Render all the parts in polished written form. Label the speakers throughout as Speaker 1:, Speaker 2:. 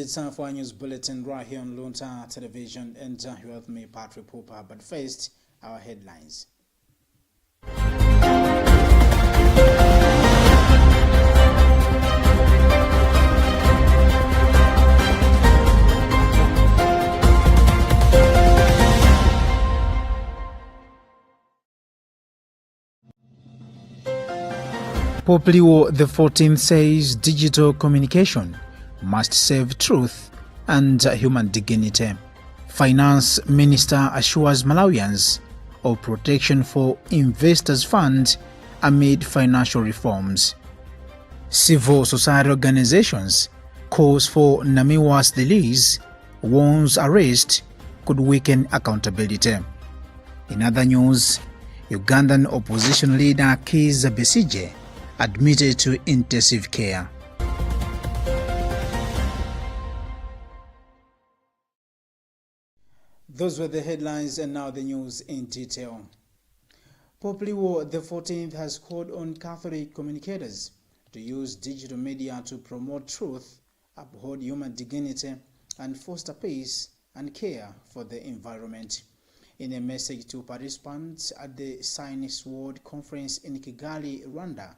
Speaker 1: It's time for our news bulletin right here on Luntha television, and here with me, Patrick Pooper. But first, our headlines. Pope Leo XIV says digital communication must serve truth and human dignity. Finance Minister assures Malawians of protection for investors' funds amid financial reforms. Civil society organizations calls for Namiwa's release, warns arrest could weaken accountability. In other news, Ugandan opposition leader Kizza Besigye admitted to intensive care. Those were the headlines, and now the news in detail. Pope Leo XIV has called on Catholic communicators to use digital media to promote truth, uphold human dignity, and foster peace and care for the environment. In a message to participants at the Science World Conference in Kigali, Rwanda,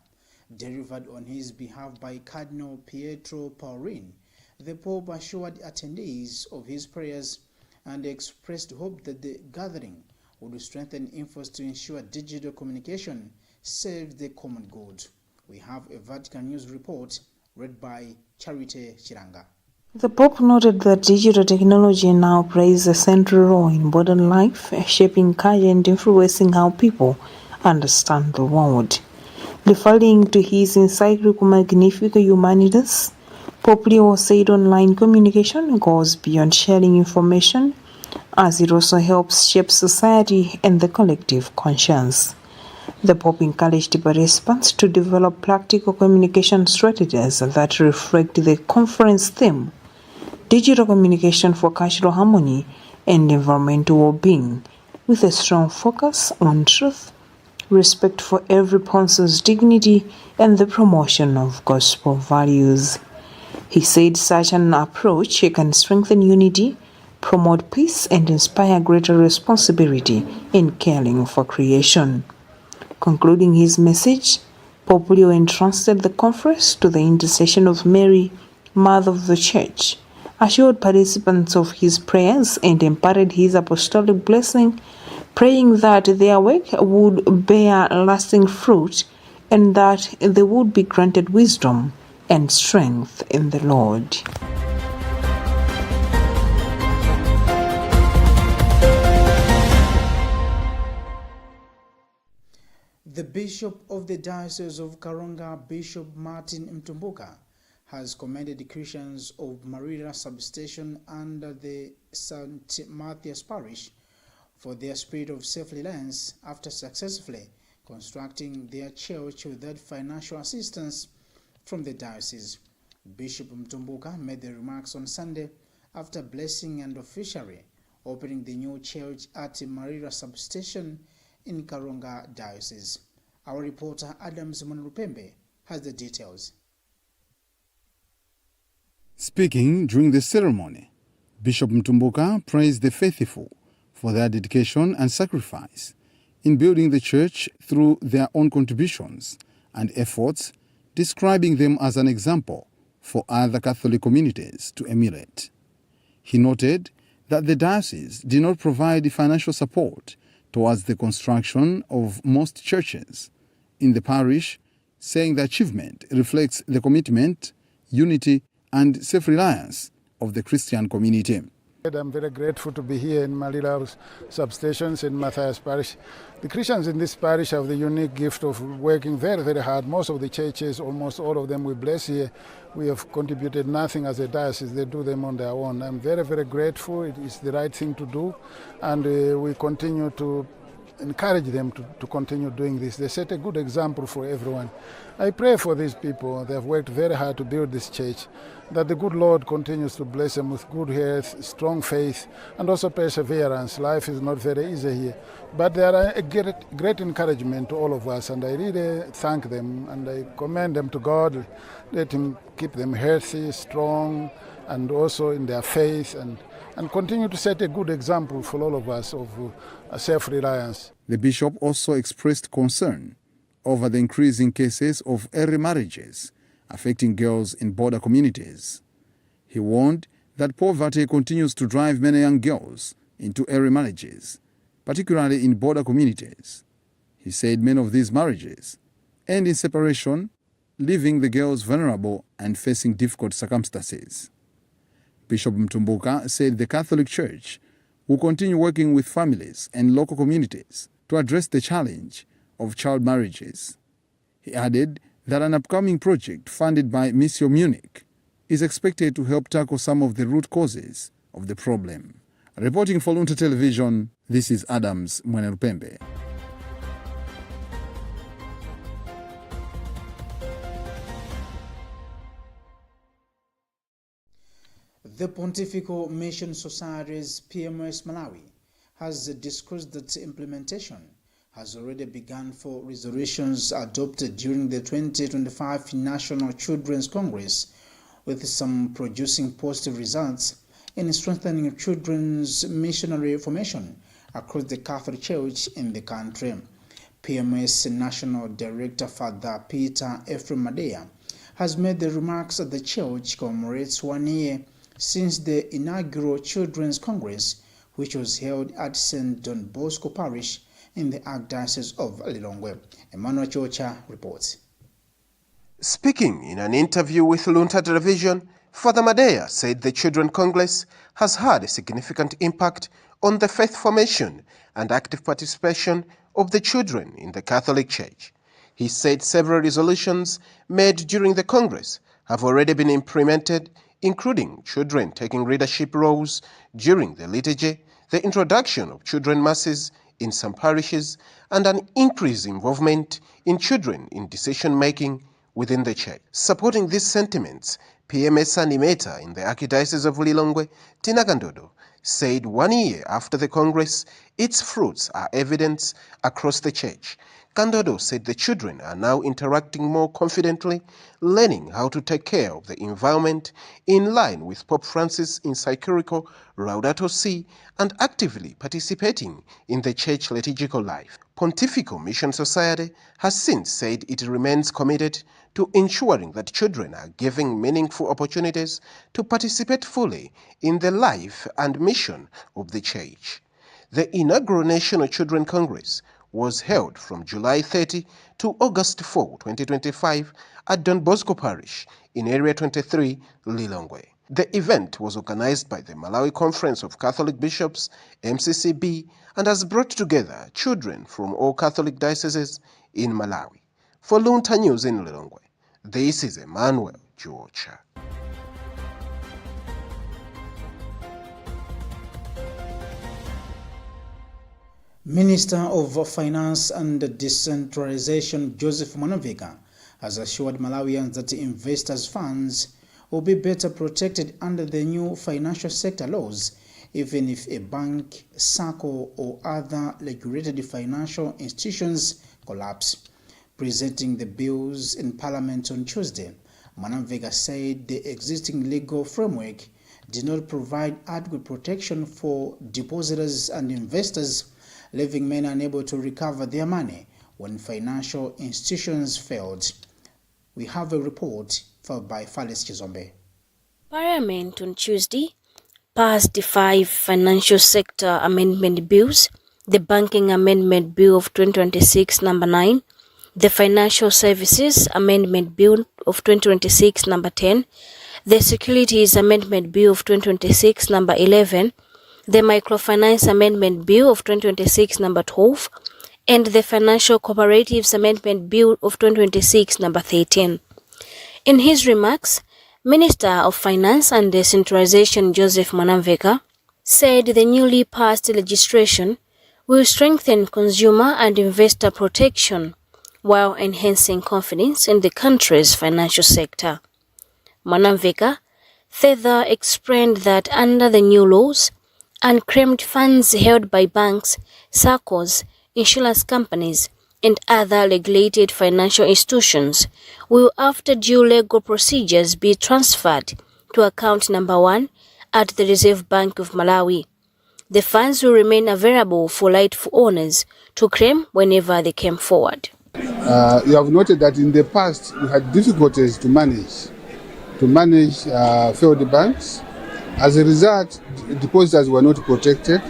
Speaker 1: delivered on his behalf by Cardinal Pietro Parolin, the Pope assured attendees of his prayers and expressed hope that the gathering would strengthen efforts to ensure digital communication serves the common good. We have a Vatican News report read by Charity Chiranga.
Speaker 2: The Pope noted that digital technology now plays a central role in modern life, shaping culture and influencing how people understand the world. Referring to his encyclical Magnificat Humanitas, Pope Leo said online communication goes beyond sharing information, as it also helps shape society and the collective conscience. The Pope encouraged participants to develop practical communication strategies that reflect the conference theme, Digital Communication for Cultural Harmony and Environmental Well-being, with a strong focus on truth, respect for every person's dignity, and the promotion of gospel values. He said such an approach can strengthen unity, promote peace, and inspire greater responsibility in caring for creation. Concluding his message, Pope Leo entrusted the conference to the intercession of Mary, Mother of the Church, assured participants of his prayers, and imparted his apostolic blessing, praying that their work would bear lasting fruit and that they would be granted wisdom and strength in the Lord.
Speaker 1: The Bishop of the Diocese of Karonga, Bishop Martin Mtumbuka, has commended Christians of Marira Substation under the St. Matthias Parish for their spirit of self-reliance after successfully constructing their church without financial assistance from the diocese. Bishop Mtumbuka made the remarks on Sunday after blessing and officially opening the new church at Marira Substation in Karonga Diocese. Our reporter Adams Monrupembe has the details.
Speaker 3: Speaking during the ceremony, Bishop Mtumbuka praised the faithful for their dedication and sacrifice in building the church through their own contributions and efforts, describing them as an example for other Catholic communities to emulate. He noted that the diocese did not provide financial support towards the construction of most churches in the parish, saying the achievement reflects the commitment, unity, and self-reliance of the Christian community.
Speaker 4: I'm very grateful to be here in Marira Substations in Matthias Parish. The Christians in this parish have the unique gift of working very, very hard. Most of the churches, almost all of them we bless here, we have contributed nothing as a diocese. They do them on their own. I'm very, very grateful. It is the right thing to do, and we continue to encourage them to continue doing this. They set a good example for everyone. I pray for these people. They have worked very hard to build this church. that the good Lord continues to bless them with good health, strong faith, and also perseverance. Life is not very easy here, but they are a great encouragement to all of us, and I really thank them, and I commend them to God. Let Him keep them healthy, strong, and also in their faith, and continue to set a good example for all of us of self-reliance.
Speaker 3: The bishop also expressed concern over the increasing cases of early marriages affecting girls in border communities. He warned that poverty continues to drive many young girls into early marriages, particularly in border communities. He said many of these marriages end in separation, leaving the girls vulnerable and facing difficult circumstances. Bishop Mtumbuka said the Catholic Church will continue working with families and local communities to address the challenge of child marriages. He added that an upcoming project funded by Missio Munich is expected to help tackle some of the root causes of the problem. Reporting for Luntha Television, this is Adams Mwenerupembe.
Speaker 1: The Pontifical Mission Society's PMS Malawi has discussed that implementation has already begun for resolutions adopted during the 2025 National Children's Congress, with some producing positive results in strengthening children's missionary formation across the Catholic Church in the country. PMS National Director Father Peter Ephraim Madea has made the remarks that the Church commemorates 1 year since the inaugural Children's Congress, which was held at St. Don Bosco Parish in the Archdiocese of Lilongwe. Emmanuel Chocha reports.
Speaker 5: Speaking in an interview with Luntha Television, Father Madea said the Children's Congress has had a significant impact on the faith formation and active participation of the children in the Catholic Church. He said several resolutions made during the Congress have already been implemented, including children taking leadership roles during the liturgy, the introduction of children masses in some parishes, and an increased involvement in children in decision-making within the Church. Supporting these sentiments, PMS animator in the Archdiocese of Lilongwe, Tina Kandodo, said 1 year after the Congress, its fruits are evident across the Church. Kandodo said the children are now interacting more confidently, learning how to take care of the environment in line with Pope Francis' encyclical Laudato Si, and actively participating in the Church liturgical life. Pontifical Mission Society has since said it remains committed to ensuring that children are given meaningful opportunities to participate fully in the life and mission of the Church. The inaugural National Children's Congress was held from July 30 to August 4, 2025 at Don Bosco Parish in Area 23, Lilongwe. The event was organized by the Malawi Conference of Catholic Bishops, MCCB, and has brought together children from all Catholic dioceses in Malawi. For Luntha News in Lilongwe, this is Emmanuel Chocha.
Speaker 1: Minister of Finance and Decentralization Joseph Mwanamvika has assured Malawians that investors' funds will be better protected under the new financial sector laws, even if a bank, SACCO, or other regulated financial institutions collapse. Presenting the bills in Parliament on Tuesday, Mwanamvika said the existing legal framework did not provide adequate protection for depositors and investors, leaving many unable to recover their money when financial institutions failed. We have a report filed by Fales Chizombe.
Speaker 6: Parliament on Tuesday passed the 5 financial sector amendment bills: the Banking Amendment Bill of 2026 number 9, the Financial Services Amendment Bill of 2026 number 10, the Securities Amendment Bill of 2026 number 11, the Microfinance Amendment Bill of 2026 number 12, and the Financial Cooperatives Amendment Bill of 2026 number 13. In his remarks, Minister of Finance and Decentralization Joseph Mwanamvika said the newly passed legislation will strengthen consumer and investor protection while enhancing confidence in the country's financial sector. Mwanamvika Further explained that under the new laws, unclaimed funds held by banks, SACCOs, insurance companies, and other regulated financial institutions will, after due legal procedures, be transferred to account number 1 at the Reserve Bank of Malawi. The funds will remain available for rightful owners to claim whenever they came forward.
Speaker 3: You have noted that in the past we had difficulties to manage failed banks. As a result, depositors were not protected,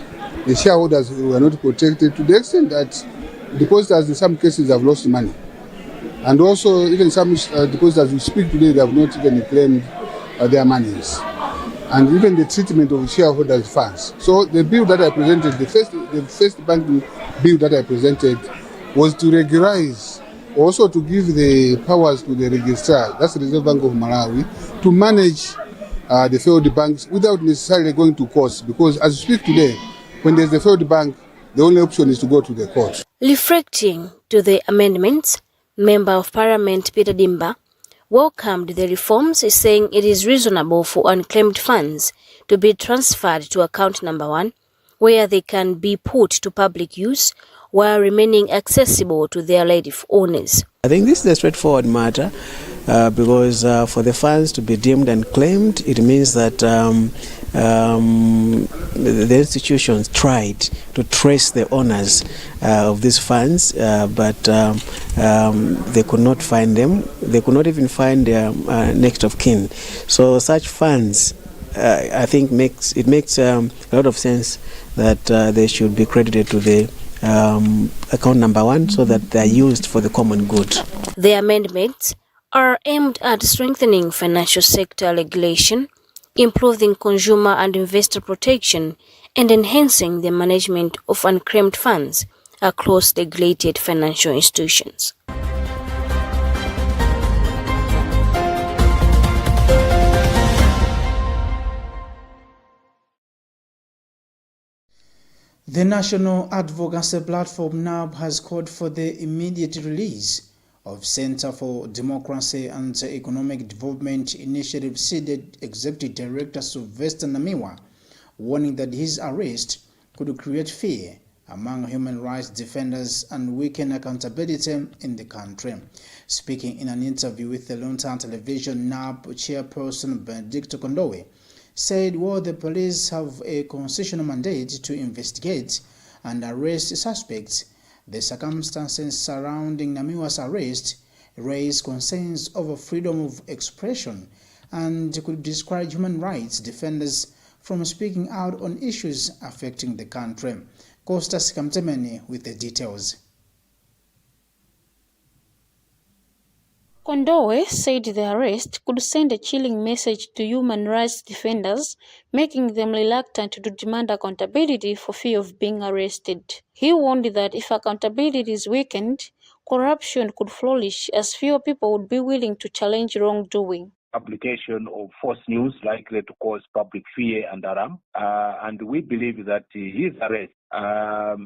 Speaker 3: the shareholders were not protected, to the extent that depositors in some cases have lost money. And also, even some depositors who speak today, they have not even claimed their monies. And even the treatment of shareholders' funds. So the bill that I presented, the first banking bill that I presented, was to regularize, also to give the powers to the registrar, that's the Reserve Bank of Malawi, to manage the failed banks without necessarily going to courts. Because as we speak today, when there's a failed bank, the only option is to go to the court.
Speaker 6: Reflecting to the amendments, Member of Parliament Peter Dimba welcomed the reforms, saying it is reasonable for unclaimed funds to be transferred to account number 1, where they can be put to public use while remaining accessible to their rightful owners.
Speaker 7: I think this is a straightforward matter because for the funds to be deemed unclaimed, it means that the institutions tried to trace the owners of these funds, but they could not find them. They could not even find their next of kin. So such funds, I think, makes a lot of sense that they should be credited to the account number 1 so that they are used for the common good.
Speaker 6: The amendments are aimed at strengthening financial sector regulation, improving consumer and investor protection, and enhancing the management of unclaimed funds across regulated financial institutions.
Speaker 1: The National Advocacy Platform NAB has called for the immediate release of Center for Democracy and Economic Development Initiative seated Executive Director Sylvester Namiwa, warning that his arrest could create fear among human rights defenders and weaken accountability in the country. Speaking in an interview with the Luntha television, NAB chairperson Benedicto Kondowe said while the police have a constitutional mandate to investigate and arrest suspects, the circumstances surrounding Namiwa's arrest raise concerns over freedom of expression and could discourage human rights defenders from speaking out on issues affecting the country. Costas Kamtemeni with the details.
Speaker 8: Kondowe said the arrest could send a chilling message to human rights defenders, making them reluctant to demand accountability for fear of being arrested. He warned that if accountability is weakened, corruption could flourish as fewer people would be willing to challenge wrongdoing.
Speaker 9: Application of false news likely to cause public fear and alarm, and we believe that his arrest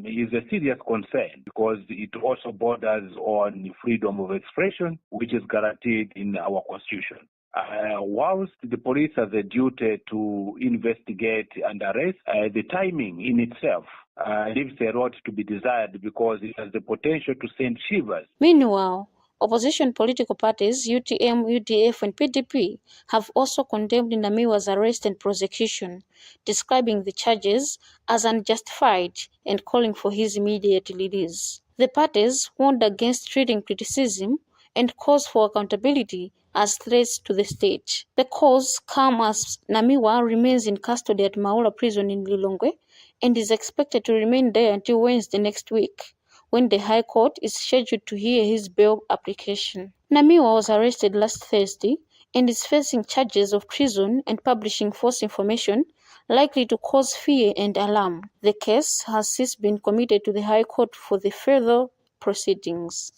Speaker 9: is a serious concern because it also borders on freedom of expression, which is guaranteed in our constitution. Whilst the police has a duty to investigate and arrest, the timing in itself leaves a lot to be desired because it has the potential to send shivers.
Speaker 8: Meanwhile, opposition political parties UTM, UDF and PDP have also condemned Namiwa's arrest and prosecution, describing the charges as unjustified and calling for his immediate release. The parties warned against treating criticism and calls for accountability as threats to the state. The calls come as Namiwa remains in custody at Maula prison in Lilongwe and is expected to remain there until Wednesday next week, when the High Court is scheduled to hear his bail application. Namiwa was arrested last Thursday and is facing charges of treason and publishing false information likely to cause fear and alarm. The case has since been committed to the High Court for the further proceedings.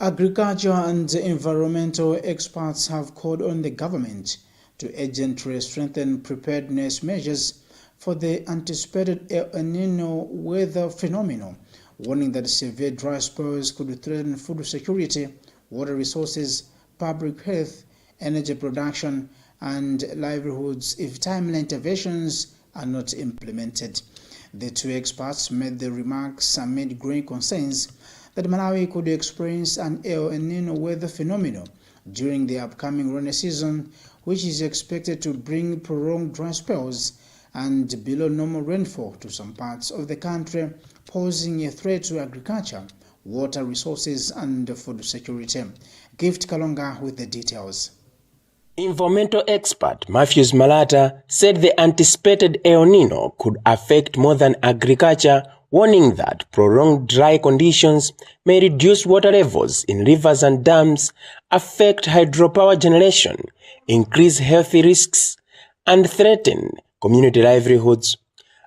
Speaker 1: Agriculture and environmental experts have called on the government to urgently strengthen preparedness measures for the anticipated El Niño weather phenomenon, warning that severe dry spells could threaten food security, water resources, public health, energy production, and livelihoods if timely interventions are not implemented. The two experts made the remarks amid growing concerns that Malawi could experience an El Niño weather phenomenon during the upcoming rainy season, which is expected to bring prolonged dry spells and below normal rainfall to some parts of the country, posing a threat to agriculture, water resources, and food security. Gift Kalonga with the details.
Speaker 10: Environmental expert Matthews Malata said the anticipated El Niño could affect more than agriculture, warning that prolonged dry conditions may reduce water levels in rivers and dams, affect hydropower generation, increase health risks, and threaten community livelihoods.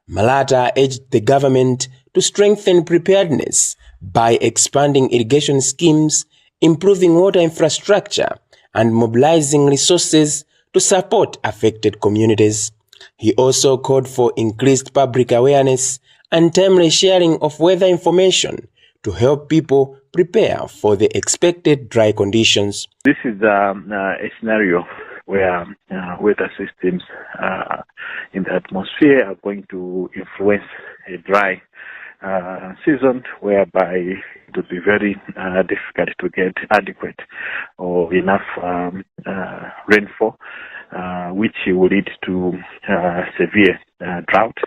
Speaker 10: Malata urged the government to strengthen preparedness by expanding irrigation schemes, improving water infrastructure, and mobilizing resources to support affected communities. He also called for increased public awareness and timely sharing of weather information to help people prepare for the expected dry conditions.
Speaker 11: This is a scenario where weather systems in the atmosphere are going to influence a dry season, whereby it would be very difficult to get adequate or enough rainfall, which will lead to severe drought.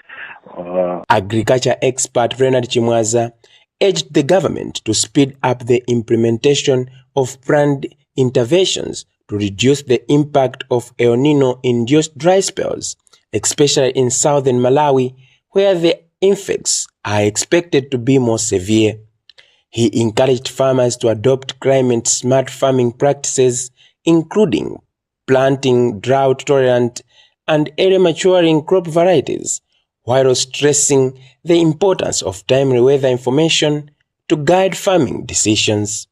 Speaker 10: Agriculture expert Renard Chimwaza urged the government to speed up the implementation of planned interventions to reduce the impact of El Niño-induced dry spells, especially in southern Malawi, where the effects are expected to be more severe. He encouraged farmers to adopt climate-smart farming practices, including planting drought-tolerant and early maturing crop varieties, while stressing the importance of timely weather information to guide farming decisions.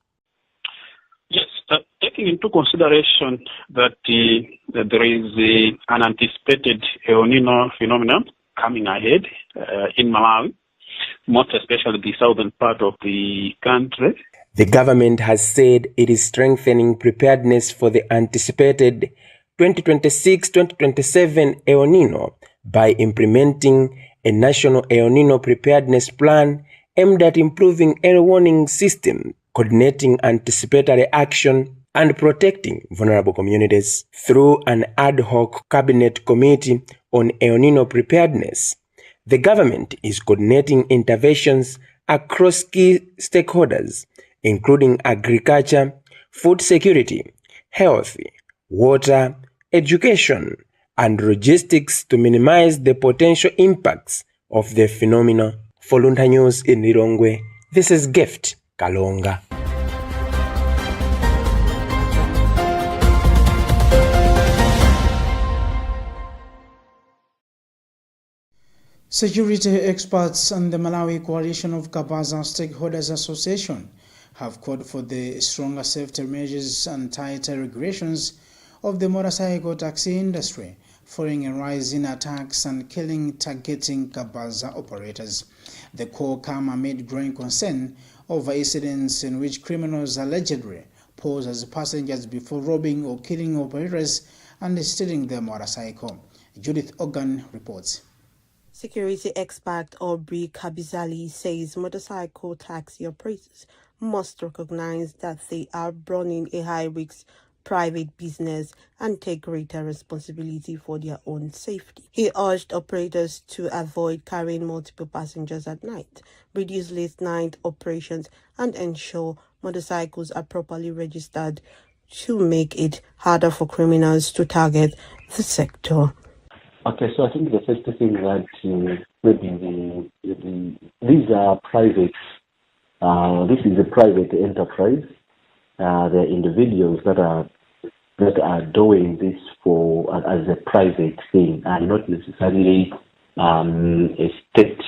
Speaker 12: Yes, taking into consideration that there is an anticipated El Niño phenomenon coming ahead in Malawi, most especially the southern part of the country.
Speaker 10: The government has said it is strengthening preparedness for the anticipated 2026-2027 El Niño by implementing a national El Niño preparedness plan aimed at improving early warning system, coordinating anticipatory action, and protecting vulnerable communities. Through an ad hoc cabinet committee on El Niño preparedness, the government is coordinating interventions across key stakeholders, including agriculture, food security, health, water, education, and logistics to minimize the potential impacts of the phenomenon. For Luntha News in Lilongwe, this is Gift Kalonga.
Speaker 1: Security experts and the Malawi Coalition of Kabaza Stakeholders Association have called for the stronger safety measures and tighter regulations of the motorcycle taxi industry, following a rise in attacks and killing targeting Kabaza operators. The call came amid growing concern over incidents in which criminals allegedly pose as passengers before robbing or killing operators and stealing their motorcycle. Judith Ogan reports.
Speaker 13: Security expert Aubrey Kabizali says motorcycle taxi operators must recognize that they are running a high-risk private business and take greater responsibility for their own safety. He urged operators to avoid carrying multiple passengers at night, reduce late-night operations, and ensure motorcycles are properly registered to make it harder for criminals to target the sector.
Speaker 14: Okay, so I think the first thing that these are private. This is a private enterprise. There are individuals that are doing this for as a private thing and not necessarily a state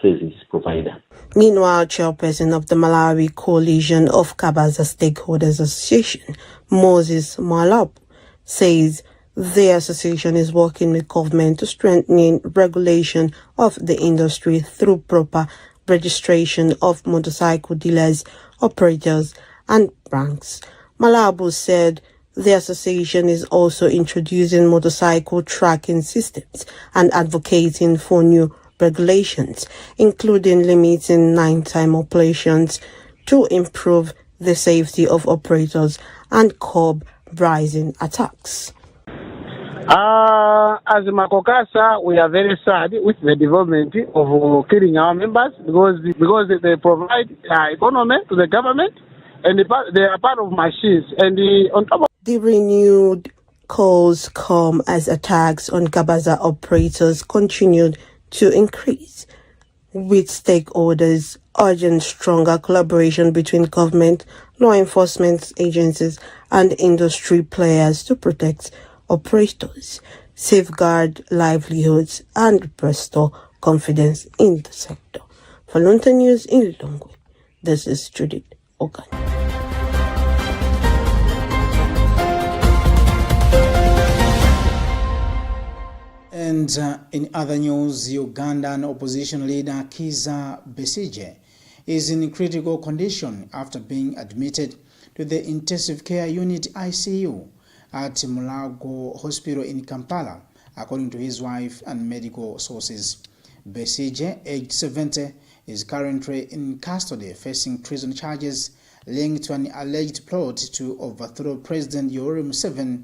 Speaker 14: service provider.
Speaker 13: Meanwhile, chairperson of the Malawi Coalition of Kabaza Stakeholders Association, Moses Malap, says the association is working with government to strengthen regulation of the industry through proper registration of motorcycle dealers, operators, and banks. Malabo said the association is also introducing motorcycle tracking systems and advocating for new regulations, including limiting nighttime operations to improve the safety of operators and curb rising attacks.
Speaker 15: As Makokasa, we are very sad with the development of killing our members because they provide economy to the government and they are part of machines. And on top of
Speaker 13: the renewed calls come as attacks on Gabaza operators continued to increase, with stakeholders urging stronger collaboration between government, law enforcement agencies, and industry players to protect operators, safeguard livelihoods, and restore confidence in the sector. For Luntha News in Lilongwe, this is Judith Ogan.
Speaker 1: And in other news, Ugandan opposition leader Kizza Besigye is in critical condition after being admitted to the intensive care unit ICU at Mulago Hospital in Kampala, according to his wife and medical sources. Besigye, aged 70, is currently in custody facing treason charges linked to an alleged plot to overthrow President Yoweri Museveni,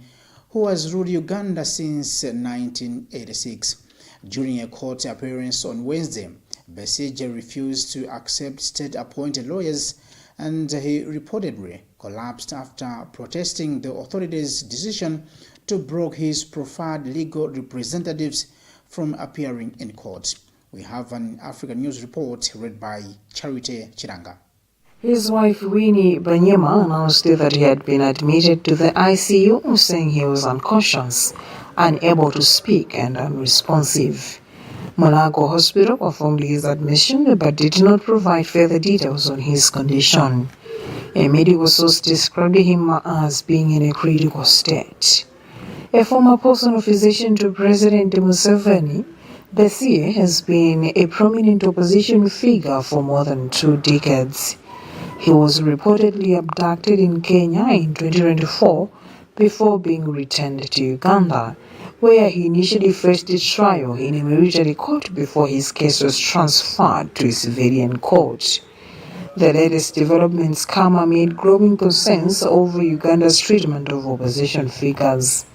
Speaker 1: who has ruled Uganda since 1986. During a court appearance on Wednesday, Besigye refused to accept state-appointed lawyers, and he reportedly collapsed after protesting the authorities' decision to block his preferred legal representatives from appearing in court. We have an African News report read by Charity Chiranga.
Speaker 2: His wife Winnie Banyema announced that he had been admitted to the ICU, saying he was unconscious, unable to speak and unresponsive. Mulago Hospital performed his admission but did not provide further details on his condition. A medical source described him as being in a critical state. A former personal physician to President Museveni, Besigye has been a prominent opposition figure for more than 2 decades. He was reportedly abducted in Kenya in 2024 before being returned to Uganda, where he initially faced a trial in a military court before his case was transferred to a civilian court. The latest developments come amid growing concerns over Uganda's treatment of opposition figures.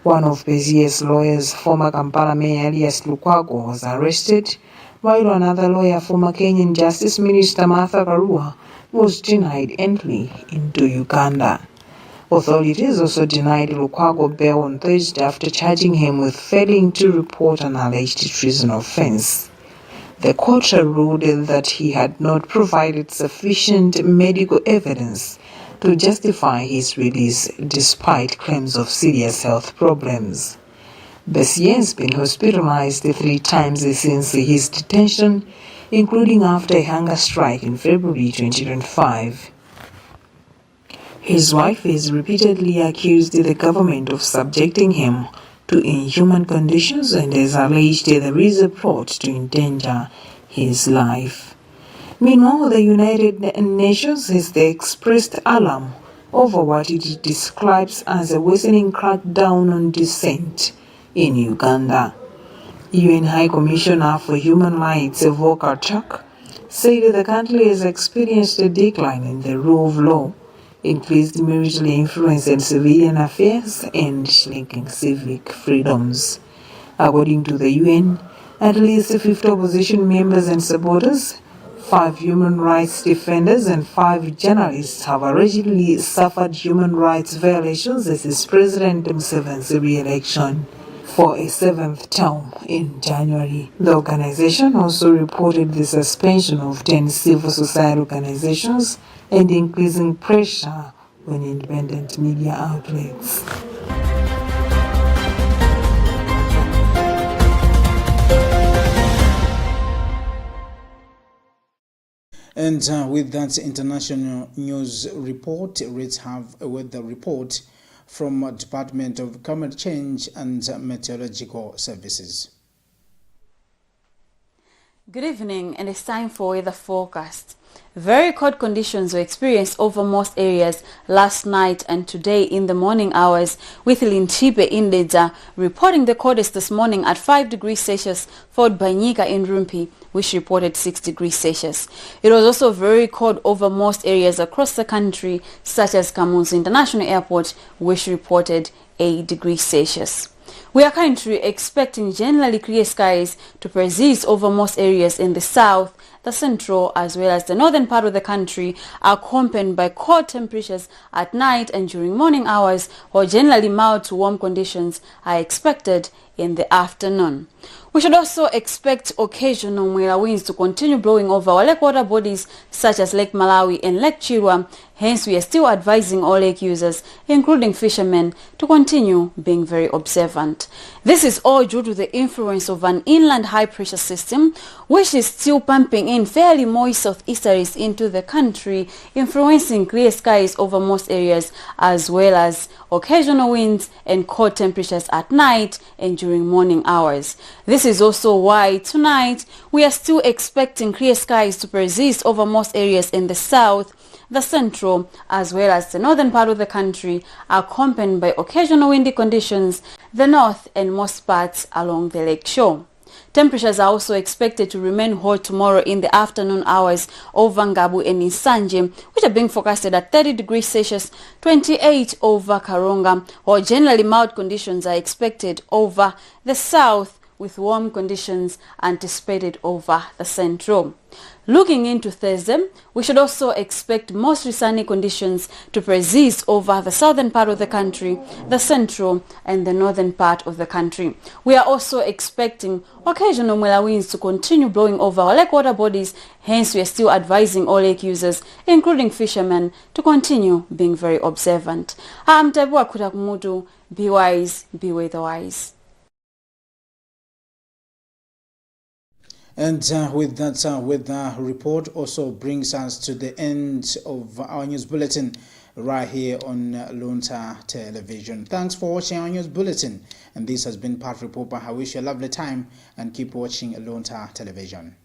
Speaker 2: One of Besigye's lawyers, former Kampala Mayor Elias Lukwago, was arrested, while another lawyer, former Kenyan Justice Minister Martha Karua, was denied entry into Uganda. Authorities also denied Lukwago bail on Thursday after charging him with failing to report an alleged treason offense. The court ruled that he had not provided sufficient medical evidence to justify his release despite claims of serious health problems. Besigye has been hospitalized 3 times since his detention, including after a hunger strike in February 2025. His wife has repeatedly accused the government of subjecting him to inhuman conditions and has alleged there is a plot to endanger his life. Meanwhile, the United Nations has expressed alarm over what it describes as a worsening crackdown on dissent in Uganda. UN High Commissioner for Human Rights Volker Turk said the country has experienced a decline in the rule of law, increased military influence in civilian affairs, and shrinking civic freedoms. According to the UN, at least 50 opposition members and supporters, 5 human rights defenders, and 5 journalists have allegedly suffered human rights violations since President Museveni's re-election for a 7th term in January. The organization also reported the suspension of 10 civil society organizations and increasing pressure on independent media outlets.
Speaker 1: And with that international news report, let's have a weather report from Department of Climate Change and Meteorological Services.
Speaker 16: Good evening, and it's time for weather forecast. Very cold conditions were experienced over most areas last night and today in the morning hours, with Lintipe in Dedza reporting the coldest this morning at 5 degrees Celsius, followed by Nyika in Rumpi, which reported 6 degrees Celsius. It was also very cold over most areas across the country, such as Kamuzu International Airport, which reported 8 degrees Celsius. We are currently expecting generally clear skies to persist over most areas in the south, the central as well as the northern part of the country, accompanied by cold temperatures at night and during morning hours, while generally mild to warm conditions are expected in the afternoon. We should also expect occasional mwera winds to continue blowing over our lake water bodies such as Lake Malawi and Lake Chirwa. Hence, we are still advising all lake users, including fishermen, to continue being very observant. This is all due to the influence of an inland high-pressure system, which is still pumping in fairly moist southeasterlies into the country, influencing clear skies over most areas, as well as occasional winds and cold temperatures at night and during morning hours. This is also why tonight we are still expecting clear skies to persist over most areas in the south, the central as well as the northern part of the country, accompanied by occasional windy conditions, the north and most parts along the lake shore. Temperatures are also expected to remain hot tomorrow in the afternoon hours over Ngabu and Isanje, which are being forecasted at 30 degrees Celsius, 28 over Karonga, while generally mild conditions are expected over the south, with warm conditions anticipated over the central. Looking into Thursday, we should also expect mostly sunny conditions to persist over the southern part of the country, the central and the northern part of the country. We are also expecting occasional mwera winds to continue blowing over our lake water bodies. Hence, we are still advising all lake users, including fishermen, to continue being very observant. I'm Tabua Kutakumudu. Be wise, be weatherwise.
Speaker 1: And with that weather report also brings us to the end of our news bulletin right here on Luntha television. Thanks for watching our news bulletin, and this has been Patrick Popa. I wish you a lovely time and keep watching Luntha television.